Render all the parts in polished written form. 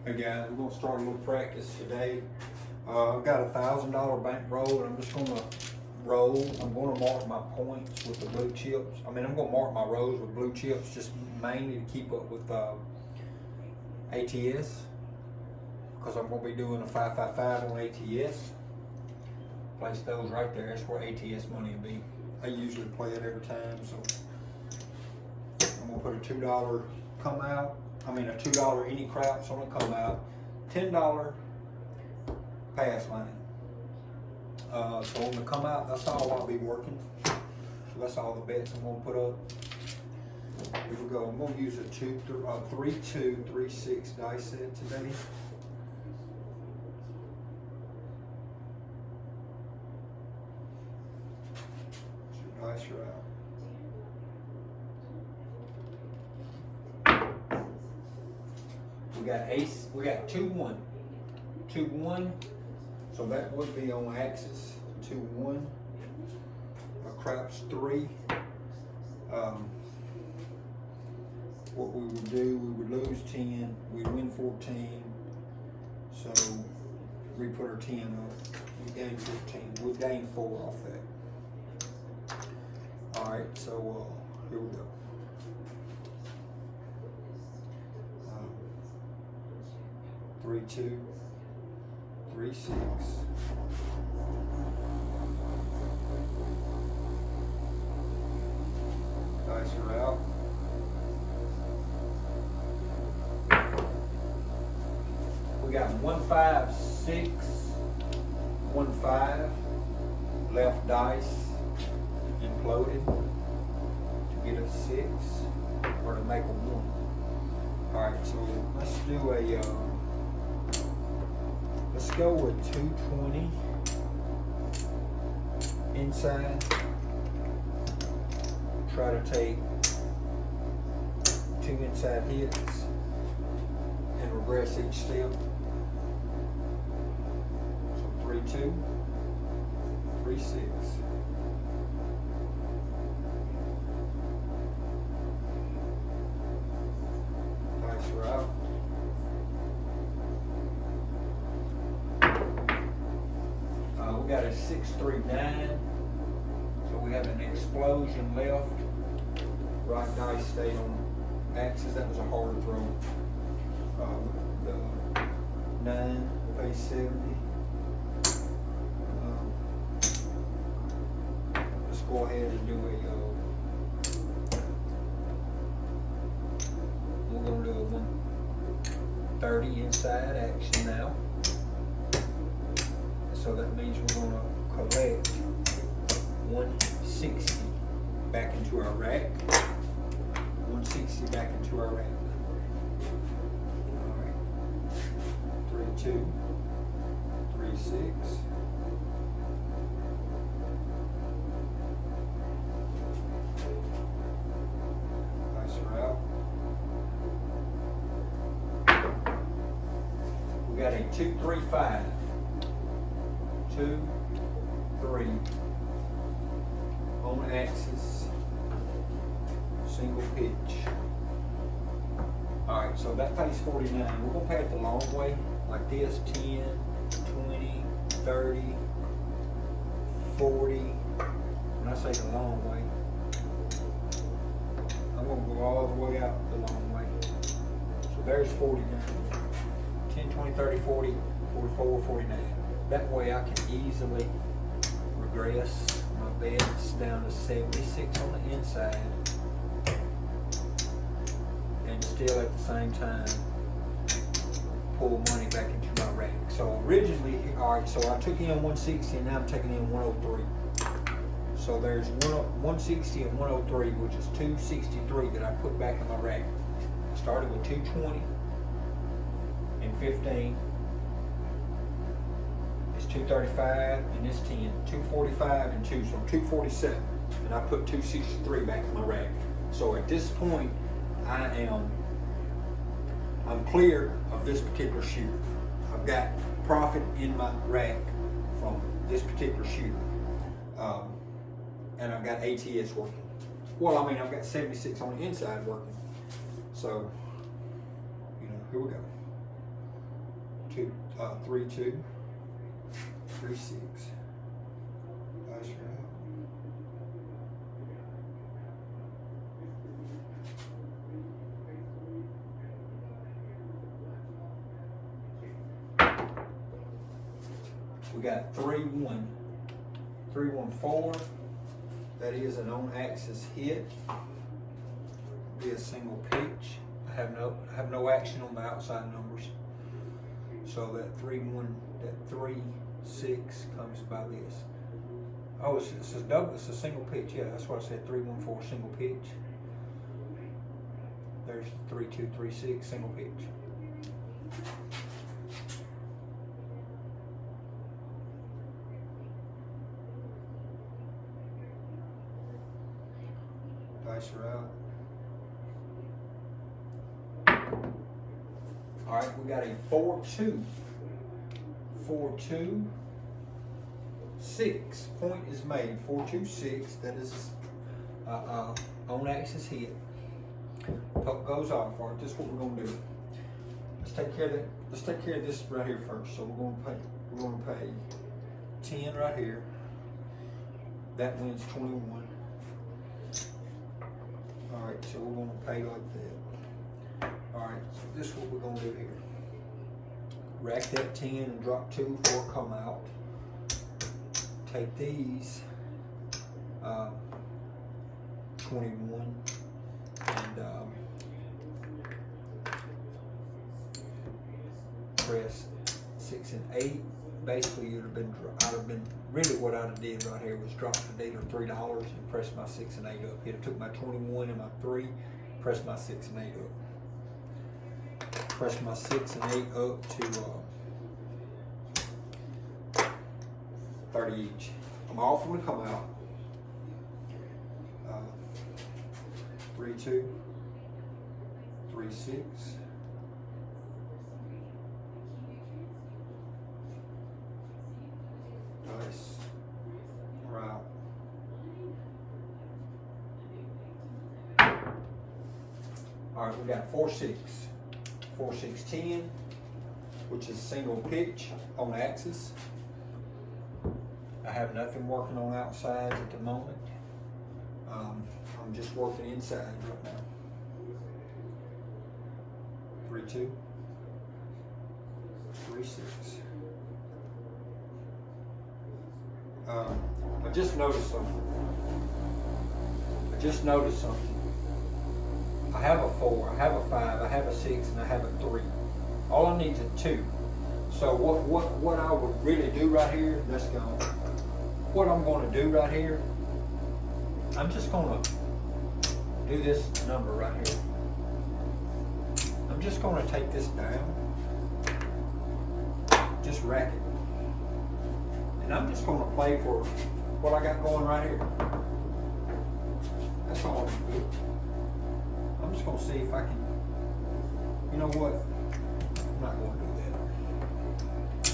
Hey guys, we're gonna start a little practice today. I've got $1,000 bankroll, and I'm just gonna roll. I'm gonna mark my points with the blue chips. I'm gonna mark my rows with blue chips, just mainly to keep up with ATS, because I'm gonna be doing a 5-5-5 on ATS. Place those right there. That's where ATS money will be. I usually play it every time, so I'm gonna put a $2 come out. a $2 any craps on a come out, $10 pass line. So on the come out, that's all I'll be working. So that's all the bets I'm gonna put up. Here we go. I'm gonna use a 3-2-3-6 dice set today. So dice are out. We got ace, we got 2-1. 2-1, so that would be on axis. 2-1. Craps 3. What we would do, we would lose 10, we'd win 14. So we put our 10 up. We gain 15. We gain 4 off that. Alright, so here we go. 3-2-3-6. Dice are out. We got 1-5-6, 1-5, left dice imploded to get a 6 or to make a 1. Alright, so let's do let's go with 220 inside. Try to take 2 inside hits and regress each step. So 3-2-3-6. Dice are out. We got a 6-3-9, so we have an explosion left. Right dice stayed on axis. That was a hard throw. The 9 pays 70. Let's go ahead and do we're going to do a 130 inside action now. So that means we're going to collect 160 back into our rack. 160 back into our rack. All right. 3-2-3-6. Dice are out. We got a 2-3-5. 2-3 on axis, single pitch. Alright, so that pays 49. We're going to pay it the long way, like this: 10, 20, 30, 40. When I say the long way, I'm going to go all the way out the long way. So there's 49. 10, 20, 30, 40, 44, 49. That way I can easily regress my bets down to 76 on the inside and still at the same time pull money back into my rack. So originally, alright, so I took in 160 and now I'm taking in 103. So there's 160 and 103, which is 263 that I put back in my rack. I started with 220 and 15. 235 and this 10, 245 and 2, so 247, and I put 263 back in my rack. So at this point, I'm clear of this particular shooter. I've got profit in my rack from this particular shooter, and I've got ATS working. Well, I've got 76 on the inside working. So, here we go. 3, 2, 3, 6. Dice her out. We got 3, 1. 3, 1, 4. That is an on-axis hit. Be a single pitch. I have no action on the outside numbers. So that 3, 1, that 3, 6 comes by this. Oh, it's a double. It's a single pitch. Yeah, that's what I said. 3, 1, 4 single pitch. There's 3, 2, 3, 6 single pitch. Dice are out. All right, we got a 4, 2. 4, 2, 6. Point is made. 4, 2, 6. That is on axis hit. Puck goes off. All right, this is what we're gonna do. Let's take care of that. Let's take care of this right here first. So we're gonna pay 10 right here. That wins 21. All right, so we're gonna pay like that. All right, so this is what we're gonna do here. Rack that 10 and drop 2 before it come out. Take these 21 and press 6 and 8. Basically, I'd have been really what I'd have did right here was drop the dealer $3 and press my 6 and 8 up. He'd have took my 21 and my 3, press my 6 and 8 up. Press my 6 and 8 up to 30 each. I'm off when it come out. 3, 2, 3, 6. Dice. We're out. All right, we got 4, 6. 4, 6, 10, which is single pitch on axis. I have nothing working on outsides at the moment. I'm just working inside right now. 3, 2, 3, 6. I just noticed something. I have a 4, I have a 5, I have a 6, and I have a 3. All I need is a 2. So what I would really do right here, let's go. What I'm going to do right here, I'm just going to do this number right here. I'm just going to take this down, just rack it. And I'm just going to play for what I got going right here. That's all I'm doing. I'm just going to see if I can, you know what, I'm not going to do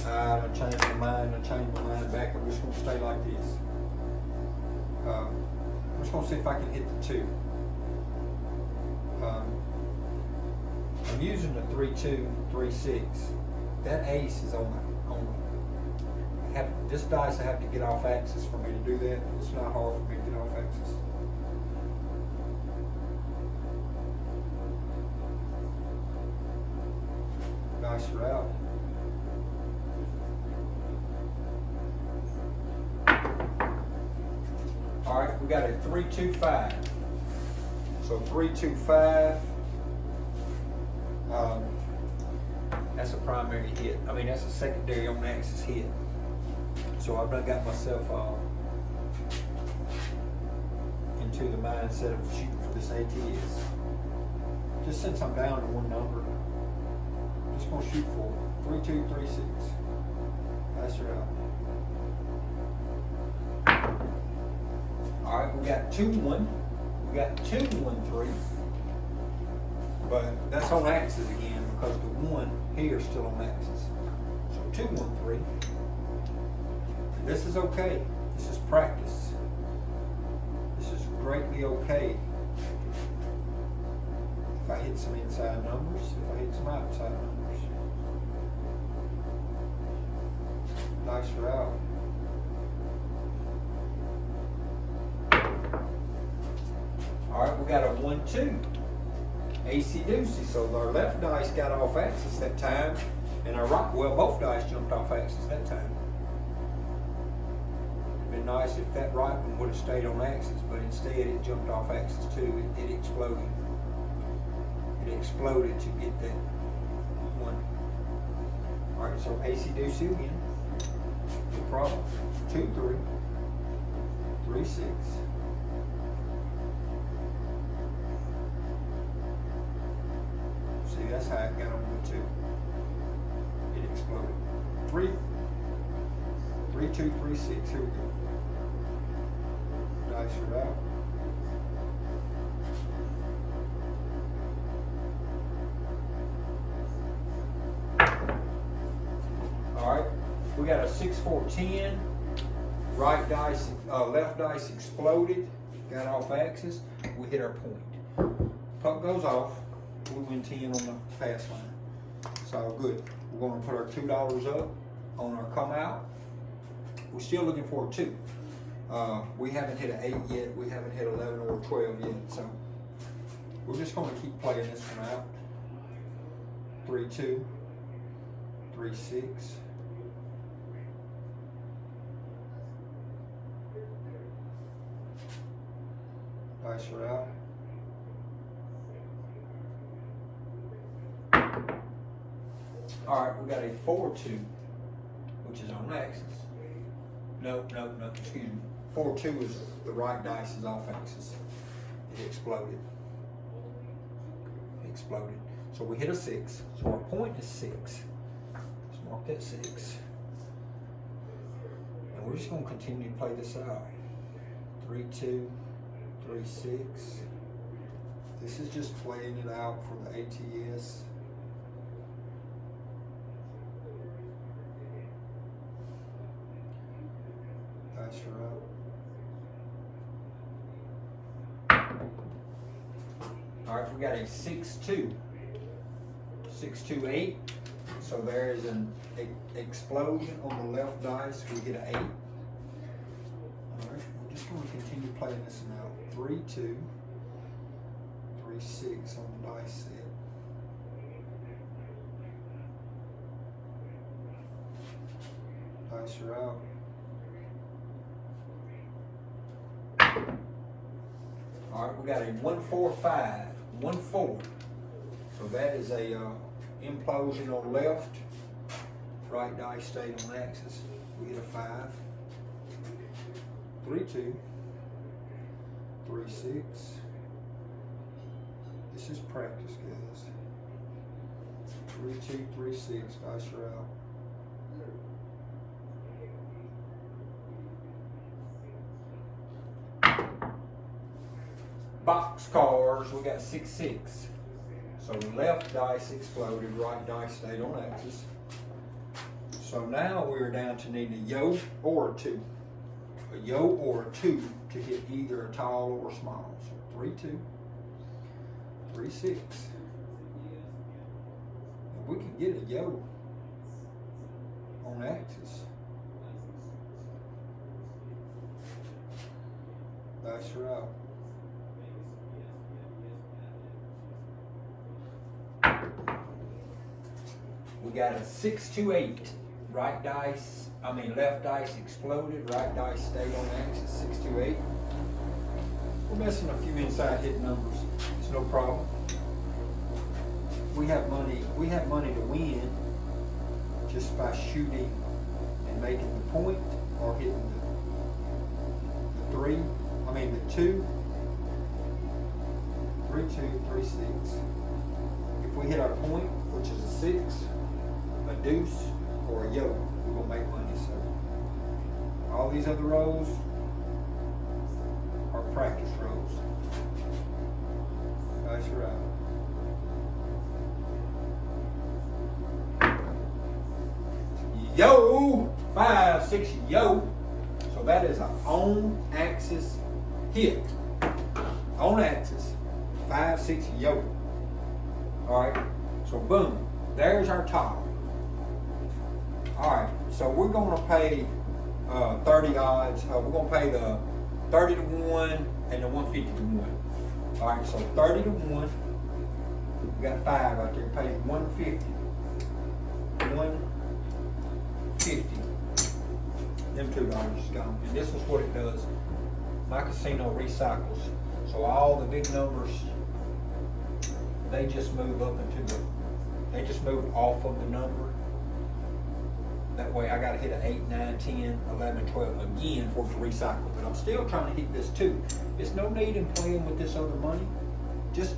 that. I'm changed my mind back. I'm just going to stay like this. I'm just going to see if I can hit the 2. I'm using the 3, 2, 3, 6. That ace is on this dice. I have to get off axis for me to do that. It's not hard for me to get off axis. Dice are out. All right, we got a 3, 2, 5. So 3, 2, 5. That's a primary hit. I mean, that's a secondary on axis hit. So I've not got myself into the mindset of shooting for this ATS. Just since I'm down to one number, I'm just going to shoot for 3, 2, 3, 6. Dice are out. All right, we got 2, 1. We got 2, 1, 3. But that's on axis again because the 1 here is still on axis. So 2, 1, 3. This is okay. This is practice. This is greatly okay. If I hit some inside numbers, if I hit some outside numbers. we got a 1-2. AC doozy. So our left dice got off axis that time, and our right, well, both dice jumped off axis that time. It'd been nice if that right one would have stayed on axis, but instead it jumped off axis too. It exploded. It exploded to get that one. All right, so AC doozy again. No problem. 2-3, 3-6. See, that's how it got on the 2. It exploded. 3, 2, 3, 6. Here we go. Dice are out. All right, we got a 6, 4, 10. Right dice, left dice exploded, got off axis. We hit our point. Puck goes off. We win 10 on the pass line. It's all good. We're going to put our $2 up on our come out. We're still looking for a 2. We haven't hit an 8 yet. We haven't hit 11 or 12 yet. So we're just going to keep playing this one out. 3-2, 3-6. Dice are out. All right, we got a 4-2, which is on axis. No, excuse me. 4-2 is the right dice is off axis. It exploded. It exploded. So we hit a 6. So our point is 6. Let's mark that 6. And we're just going to continue to play this out. 3-2, 3-6. This is just playing it out for the ATS. Dice are out. All right, we got a 6-2. 6, 2, 8. So there is an explosion on the left dice. We get an 8. All right, we're just going to continue playing this now. 3-2, 3-6 on the dice set. Dice are out. All right, we got a 1-4-5, 1-4. So that is a implosion on left. Right dice stayed on axis. We get a 5. 3-2, 3-6. This is practice, guys. 3-2, 3-6. Dice are out. Boxcars, we got 6-6. So the left dice exploded, right dice stayed on axis. So now we're down to needing a yo or a 2. A yo or a 2 to hit either a tall or a small. So 3-2, 3-6. If we can get a yo on axis, dice are out. We got a 6-2-8. Left dice exploded, right dice stayed on axis. 6-2-8. We're missing a few inside hit numbers. It's no problem. We have money to win just by shooting and making the point or hitting the 2. 3-2, 3-6. If we hit our point, which is a 6, a deuce, or a yo, we're going to make money. So all these other rows are practice rows. Dice are out. Yo! 5-6 yo. So that is an on axis hit. On axis. 5-6 yo. Alright. So boom. There's our top. Alright. So we're going to pay 30 odds. We're going to pay the 30 to 1 and the 150 to 1. All right, so 30 to 1. We got 5 out there. Pays 150. 150. Them $2 is gone. And this is what it does. My casino recycles. So all the big numbers, they just move up into they just move off of the number. That way I gotta hit an 8, 9, 10, 11, 12 again for it to recycle. But I'm still trying to hit this 2. There's no need in playing with this other money. Just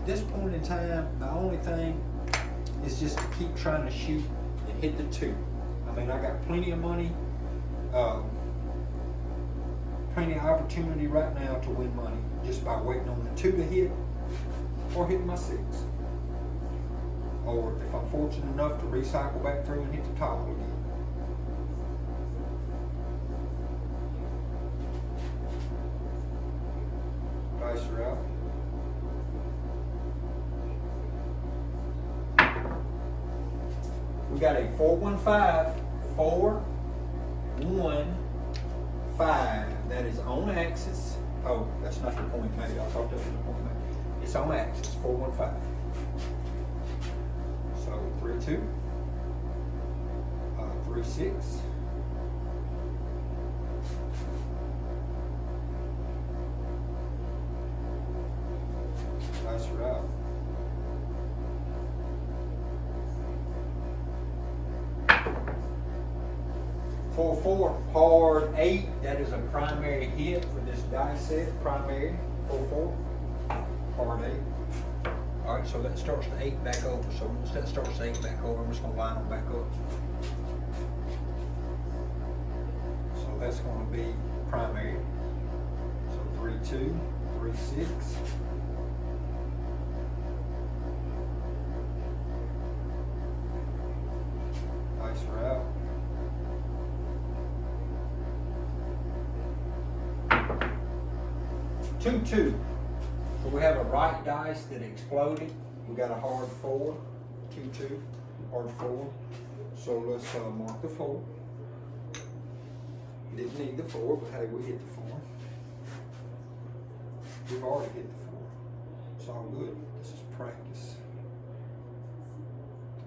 this point in time, the only thing is just to keep trying to shoot and hit the 2. I mean, I got plenty of money, plenty of opportunity right now to win money just by waiting on the 2 to hit or hitting my 6. Or if I'm fortunate enough to recycle back through and hit the top again. Dice are out. We got a 415, 415. That is on axis. Oh, that's not the point made. I thought that was the point made. It's on axis, 415. So 3-2, 3-6. Dice are out. Four, hard 8. That is a primary hit for this die set. Primary 4, hard 8. All right, so that starts the 8 back over. So once that starts the 8 back over, I'm just gonna line them back up. So that's gonna be primary. So 3-2, 3-6. Dice are out. 2-2. So we have a right dice that exploded. We got a hard 4, 2-2, hard 4. So let's mark the 4. Didn't need the 4, but hey, we hit the 4. We've already hit the 4. It's all good. This is practice.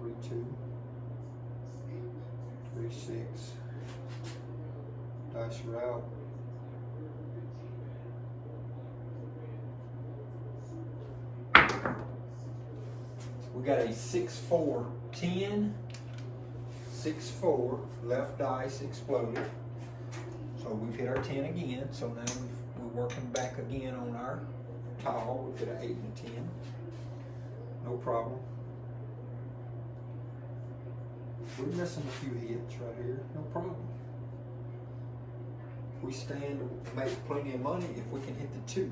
3-2, 3-6. Dice are out. We got a 6-4-10. 6-4, left dice exploded. So we've hit our 10 again. So now we're working back again on our tile. We've hit an 8 and a 10. No problem. We're missing a few hits right here. No problem. We stand to make plenty of money if we can hit the 2.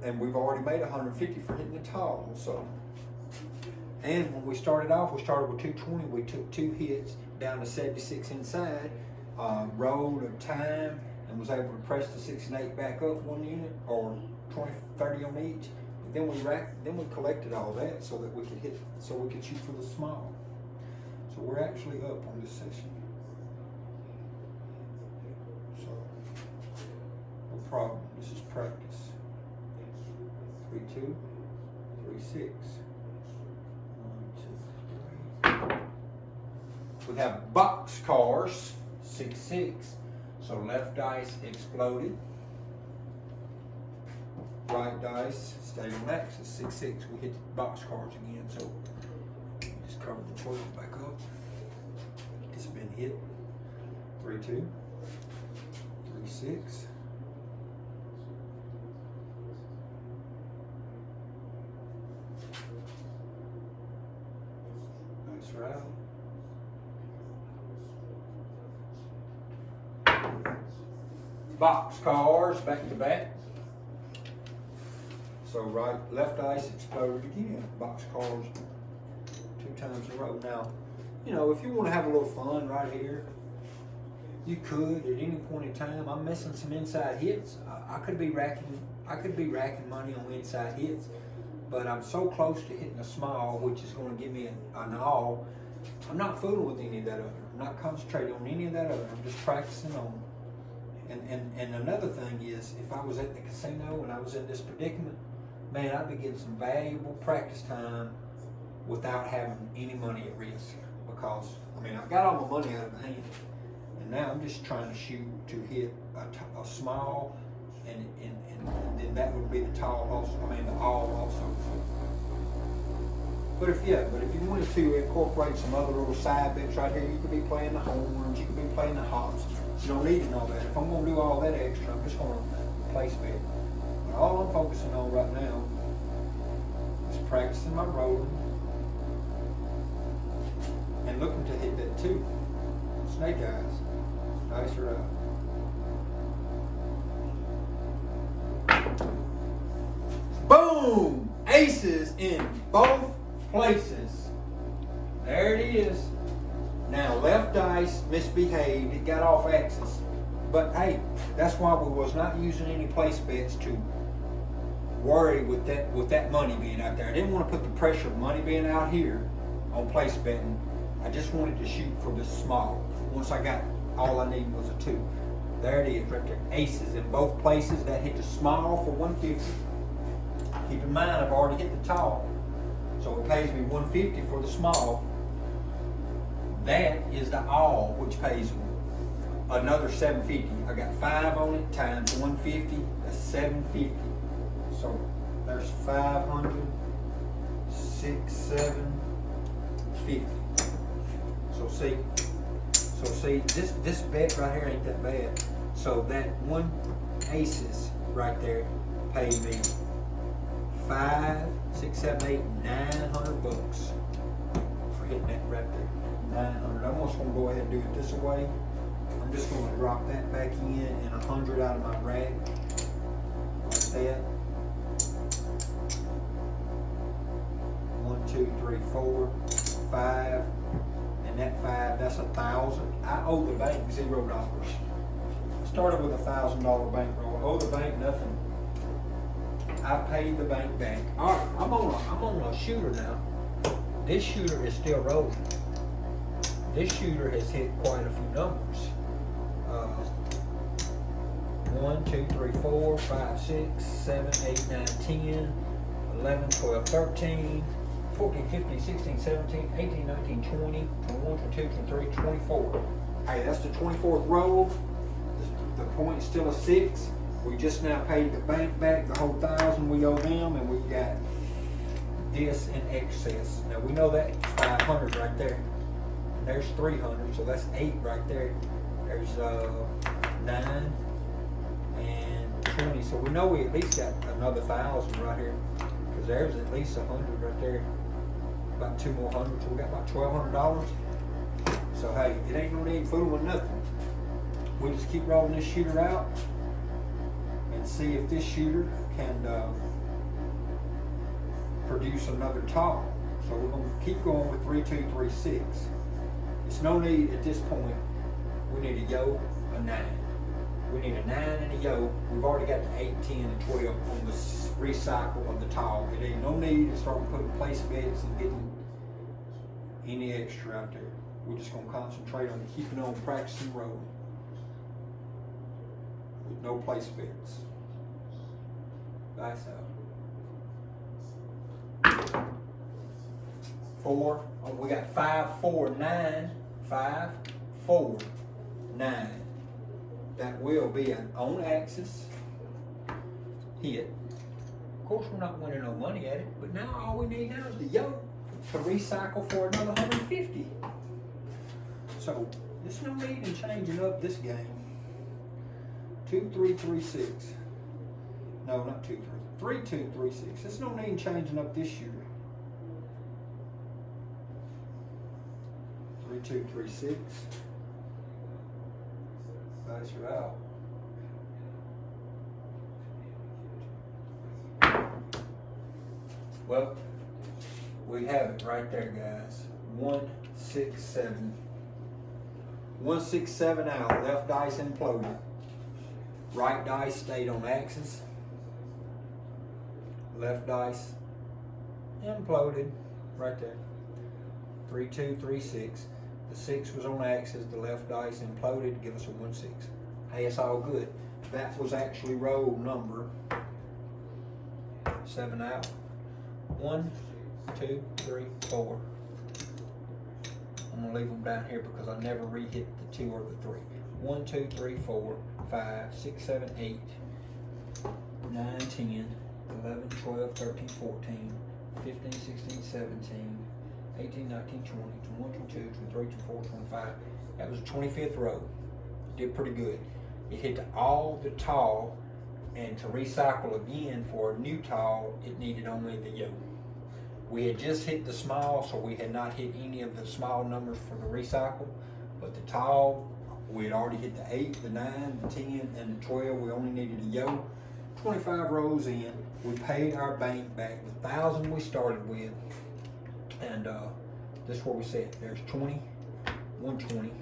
And we've already made 150 for hitting the tile. So, and when we started off, we started with 220. We took 2 hits down to 76 inside, rolled a time, and was able to press the 6 and 8 back up 1 unit, or 20, 30 on each. But then we collected all that so that we could hit, so we could shoot for the small. So we're actually up on this session. So, no problem. This is practice. 3-2, 3-6. 1, 2, 3. We have box cars, 6-6. So left dice exploded. Right dice stayed on axis, 6-6. We hit the box cars again, so just cover the 12 back up. It's been hit. 3-2, 3-6. Out. Box cars back to back. So left dice exploded again. Box cars 2 times in a row. Now, you know, if you want to have a little fun right here, you could at any point in time. I'm missing some inside hits. I could be racking money on inside hits. But I'm so close to hitting a small, which is going to give me an all. I'm not fooling with any of that other. I'm not concentrating on any of that other. I'm just practicing on And another thing is, if I was at the casino and I was in this predicament, man, I'd be getting some valuable practice time without having any money at risk. Because, I mean, I've got all my money out of my hand, and now I'm just trying to shoot to hit a small, and then that would be the tall also, I mean the all also. But if you wanted to incorporate some other little side bits right here, you could be playing the horns, you could be playing the hops. You don't need to know that. If I'm going to do all that extra, I'm just going to place bet. But all I'm focusing on right now is practicing my rolling and looking to hit that 2. Snake eyes. Dice are out. Boom! Aces in both places. There it is. Now left dice misbehaved. It got off axis. But hey, that's why we was not using any place bets to worry with that money being out there. I didn't want to put the pressure of money being out here on place betting. I just wanted to shoot for the small. Once I got, all I needed was a 2. There it is, right there. Aces in both places. That hit the small for 150. Keep in mind, I've already hit the tall, so it pays me 150 for the small. That is the all, which pays another 750. I got 5 on it times 150. That's 750. So there's 500, 6, 7, 50. So see, this bet right here ain't that bad. So that 1 aces right there paid me 5, 6, 7, 8, 900 bucks for hitting that right there. 900. I'm just gonna go ahead and do it this way. I'm just gonna drop that back in and 100 out of my rack like that. 1, 2, 3, 4, 5. That 5, that's 1,000. I owe the bank $0. I started with $1,000 bankroll. I owe the bank nothing. I paid the bank back. All right, I'm on a shooter now. This shooter is still rolling. This shooter has hit quite a few numbers. 1, 2, 3, 4, 5, 6, 7, 8, 9, 10, 11, 12, 13. 14, 15, 16, 17, 18, 19, 20, 21, 22, 23, 24. Hey, that's the 24th roll. The point is still a 6. We just now paid the bank back the whole 1,000 we owe them, and we got this in excess. Now we know that's 500 right there. And there's 300, so that's 8 right there. There's 9 and 20. So we know we at least got another 1,000 right here, because there's at least 100 right there. About 2 more hundred, so we got about $1,200. So hey, it ain't no need fooling nothing. We just keep rolling this shooter out and see if this shooter can produce another tall. So we're gonna keep going with 3, 2, 3, 6. It's no need at this point. We need a yo, a 9. We need a 9 and a yo. We've already got the 8, 10, and 12 on the recycle of the tall. It ain't no need to start putting place bets and getting any extra out there. We're just gonna concentrate on keeping on practicing rolling with no place bets. Dice out. 4. Oh, we got 5, 4, 9. 5, 4, 9. That will be an on axis hit. Of course, we're not winning no money at it, but now all we need now is the yo to recycle for another 150. So there's no need in changing up this game. 2, 3, 3, 6. No, not 2, 3. 3, 2, 3, 6. There's no need in changing up this shooter. 3, 2, 3, 6. Dice are out. Well, we have it right there, guys. 1, 6, 7. 1, 6, 7 out. Left dice imploded. Right dice stayed on axis. Left dice imploded. Right there. 3, 2, 3, 6. The 6 was on axis. The left dice imploded to give us a 1, 6. Hey, it's all good. That was actually roll number 7 out. 1, 2, 3, 4. I'm gonna leave them down here because I never re-hit the 2 or the 3. 1, 2, 3, 4, 5, 6, 7, 8, 9, 10, 11, 12, 13, 14, 15, 16, 17, 18, 19, 20, 21, 22, 23, 24, 25. That was the 25th row. Did pretty good. It hit all the tall, and to recycle again for a new tall, it needed only the yo. We had just hit the small, so we had not hit any of the small numbers for the recycle, but the tall, we had already hit the 8, the 9, the 10, and the 12. We only needed a yo. 25 rows in, we paid our bank back the 1,000 we started with, and this is where we set. There's 20, 120.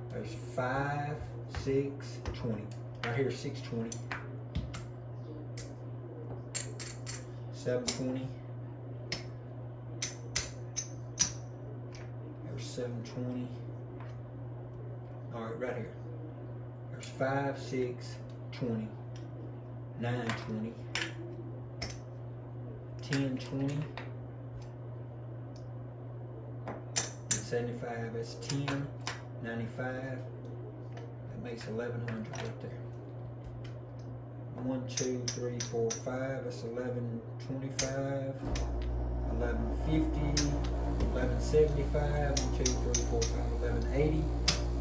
There's 5, 6, 20. Right here, 620. 720. There's 720. All right, right here. There's 5, 6, 20, 9, 20, 10, 20, and 75. That's 10, 95. That makes 1,100 right there. 1, 2, 3, 4, 5. That's 1,125, 1,150, 1,175. 1, 2, 3, 4, 5, 1,180,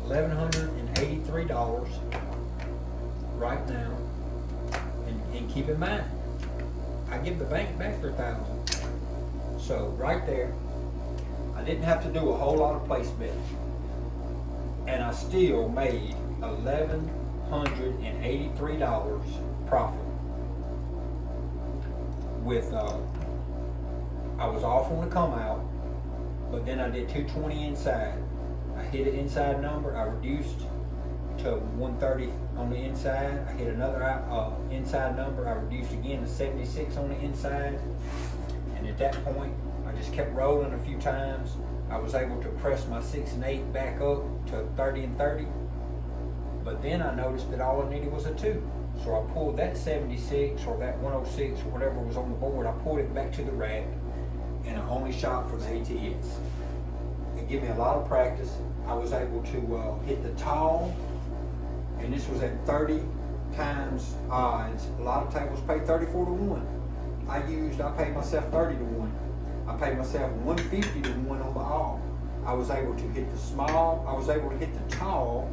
$1,183 right now. And keep in mind, I give the bank back their 1,000. So right there, I didn't have to do a whole lot of place bets, and I still made $1,183 profit. With I was off on the come out, but then I did 220 inside. I hit an inside number. I reduced to 130 on the inside. I hit another inside number. I reduced again to 76 on the inside. And at that point, I just kept rolling a few times. I was able to press my 6 and 8 back up to 30 and 30. But then I noticed that all I needed was a 2. So I pulled that 76 or that 106 or whatever was on the board. I pulled it back to the rack, and I only shot for the ATS. It gave me a lot of practice. I was able to hit the tall, and this was at 30 times odds. A lot of tables pay 34 to 1. I paid myself 30 to 1. I paid myself 150 to 1 on the all. I was able to hit the small, I was able to hit the tall,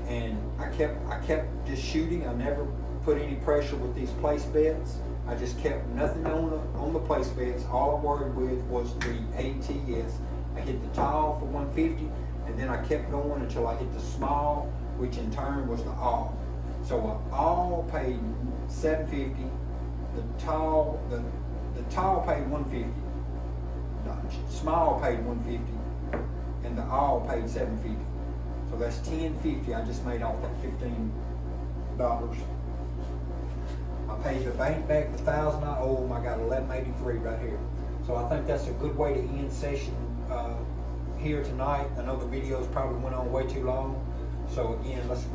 and I kept just shooting. I never put any pressure with these place bets. I just kept nothing on the place bets. All I worried with was the ATS. I hit the tall for 150, and then I kept going until I hit the small, which in turn was the all. So all paid 750. The tall paid 150. The small paid 150, and the all paid 750. So that's $10.50 I just made off that $15. I paid the bank back the 1,000 I owe them. I got $1,183 right here. So I think that's a good way to end session here tonight. I know the videos probably went on way too long. So again, let's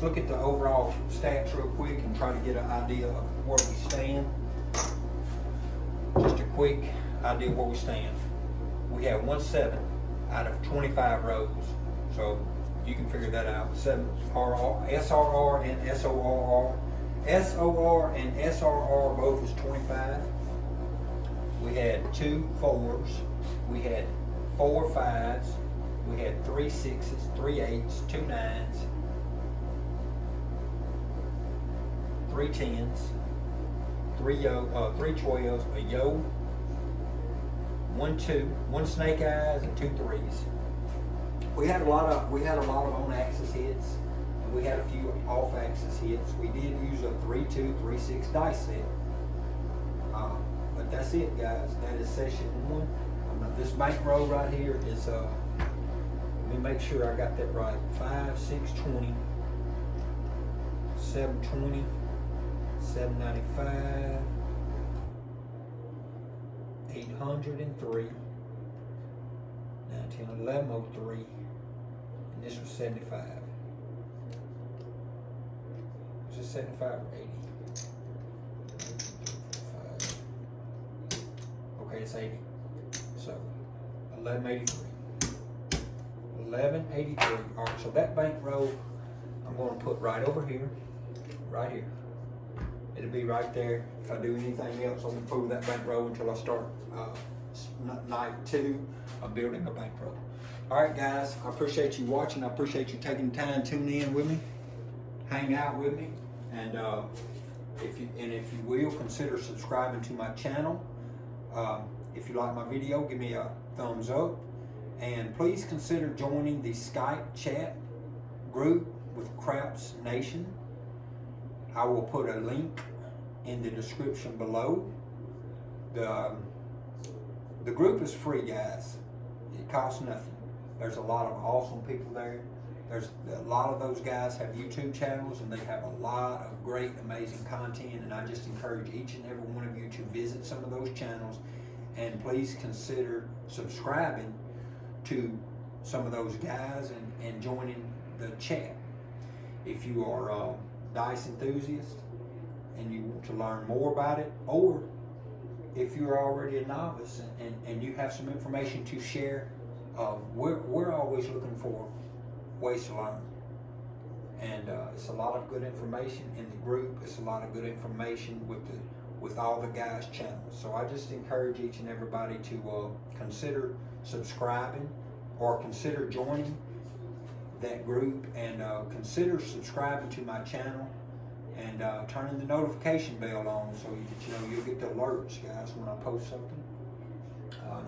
look at the overall stats real quick and try to get an idea of where we stand. Just a quick idea where we stand. We have 1-7 out of 25 rows, so you can figure that out. 7 SRR and SORR. SOR and SRR both is 25. We had 2 4s. We had 4 5s. We had 3 6s, 3 8s, 2 9s, 3 10s, 3 12s, a yo, 1 2, 1 snake eyes, and 2 3s. We had a lot of on-axis hits, and we had a few off-axis hits. We did use a 3-2, 3-6 dice set. But that's it, guys. That is session 1. This bankroll right here is, let me make sure I got that right. 5, 6, 20, 720, 795, 803, 1103, And this was 75. Was it 75 or 80? Okay, it's 80. So 1183. 1183. All right, so that bankroll I'm going to put right over here, right here. It'll be right there. If I do anything else, I'm going to pull that bankroll until I start night 2 of building a bankroll. All right, guys, I appreciate you watching. I appreciate you taking the time to tune in with me, hang out with me, and if you will, consider subscribing to my channel. If you like my video, give me a thumbs up, and please consider joining the Skype chat group with Craps Nation. I will put a link in the description below. The group is free, guys. It costs nothing. There's a lot of awesome people there. There's a lot of those guys have YouTube channels, and they have a lot of great, amazing content, and I just encourage each and every one of you to visit some of those channels, and please consider subscribing to some of those guys and joining the chat. If you are a dice enthusiast and you want to learn more about it, or if you're already a novice and you have some information to share, we're always looking for ways to learn. And it's a lot of good information in the group. It's a lot of good information with all the guys' channels. So I just encourage each and everybody to consider subscribing or consider joining that group, and consider subscribing to my channel and turning the notification bell on so you'll get the alerts, guys, when I post something.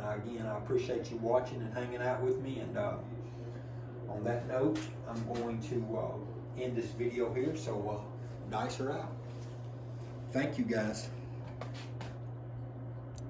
Now again, I appreciate you watching and hanging out with me, and on that note, I'm going to end this video here. So dice are out. Thank you, guys.